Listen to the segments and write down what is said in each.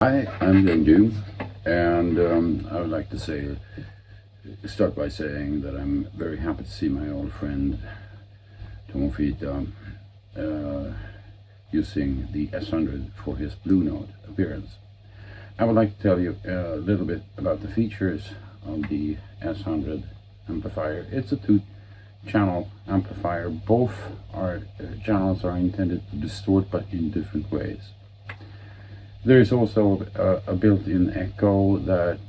Hi, I'm Bjorn Juhl, and I would like to start by saying that I'm very happy to see my old friend using the S100 for his Blue Note appearance. I would like to tell you a little bit about the features of the S100 amplifier. It's a two-channel amplifier. Both channels are intended to distort, but in different ways. There is also a built-in echo that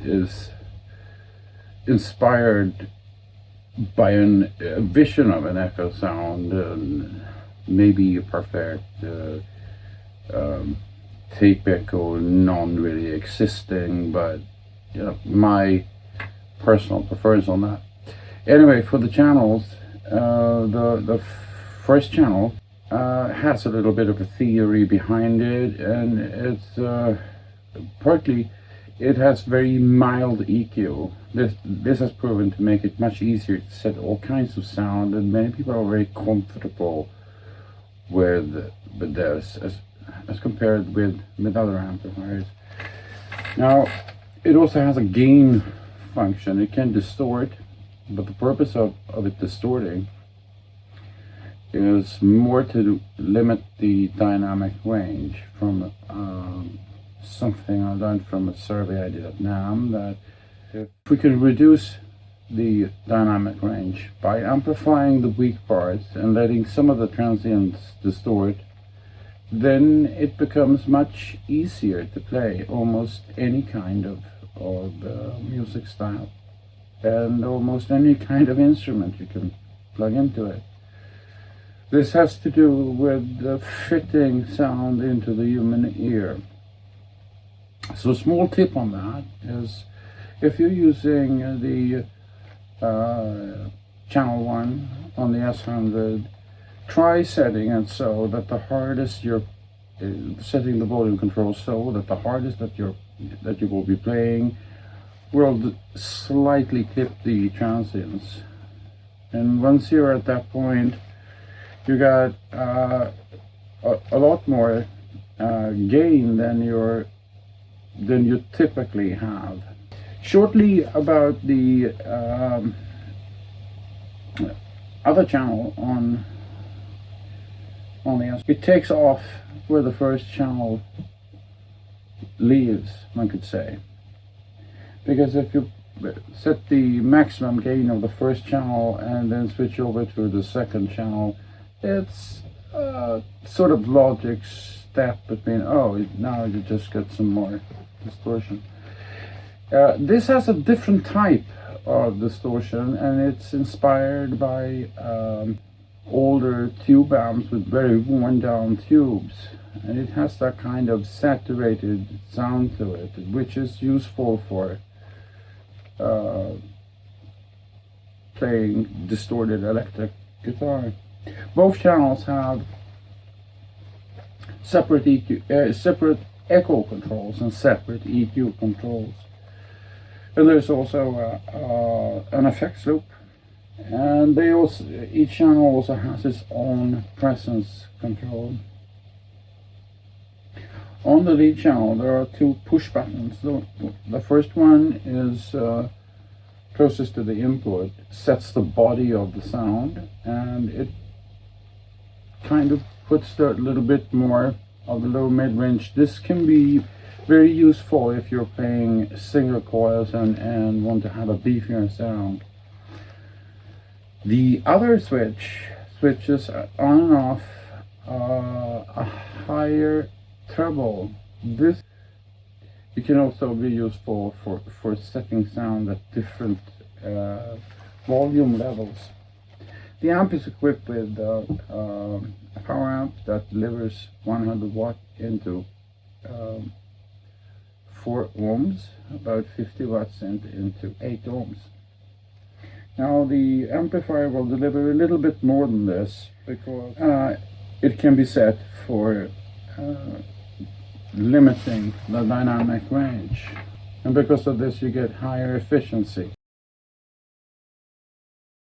is inspired by a vision of an echo sound, maybe a perfect tape echo, non-really existing, but my personal preference on that. Anyway, for the channels, the first channel has a little bit of a theory behind it, and it's partly it has very mild EQ. This has proven to make it much easier to set all kinds of sound, and many people are very comfortable with this as compared with other amplifiers. Now, it also has a gain function. It can distort, but the purpose of it distorting is more to limit the dynamic range. From something I learned from a survey I did at NAMM, that if we can reduce the dynamic range by amplifying the weak parts and letting some of the transients distort, then it becomes much easier to play almost any kind of music style and almost any kind of instrument you can plug into it. This has to do with fitting sound into the human ear. So a small tip on that is, if you're using the channel 1 on the S100, try setting it so that the hardest you're setting the volume control so that the hardest that you will be playing will slightly clip the transients. And once you're at that point, you got a lot more gain than you typically have. Shortly about the other channel on the S, it takes off where the first channel leaves, one could say, because if you set the maximum gain of the first channel and then switch over to the second channel, it's sort of logic step between, now you just get some more distortion. This has a different type of distortion, and it's inspired by older tube amps with very worn down tubes, and it has that kind of saturated sound to it, which is useful for playing distorted electric guitar. Both channels have separate separate echo controls and separate EQ controls, and there's also an effects loop, and each channel also has its own presence control. On the lead channel, there are two push buttons. The first one is closest to the input, sets the body of the sound, and it kind of puts a little bit more of the low mid-range. This can be very useful if you're playing single coils and want to have a beefier sound. The other switches on and off a higher treble. This it can also be useful for setting sound at different volume levels. The amp is equipped with a power amp that delivers 100 watt into 4 ohms, about 50 watts into 8 ohms. Now the amplifier will deliver a little bit more than this, because it can be set for limiting the dynamic range, and because of this you get higher efficiency.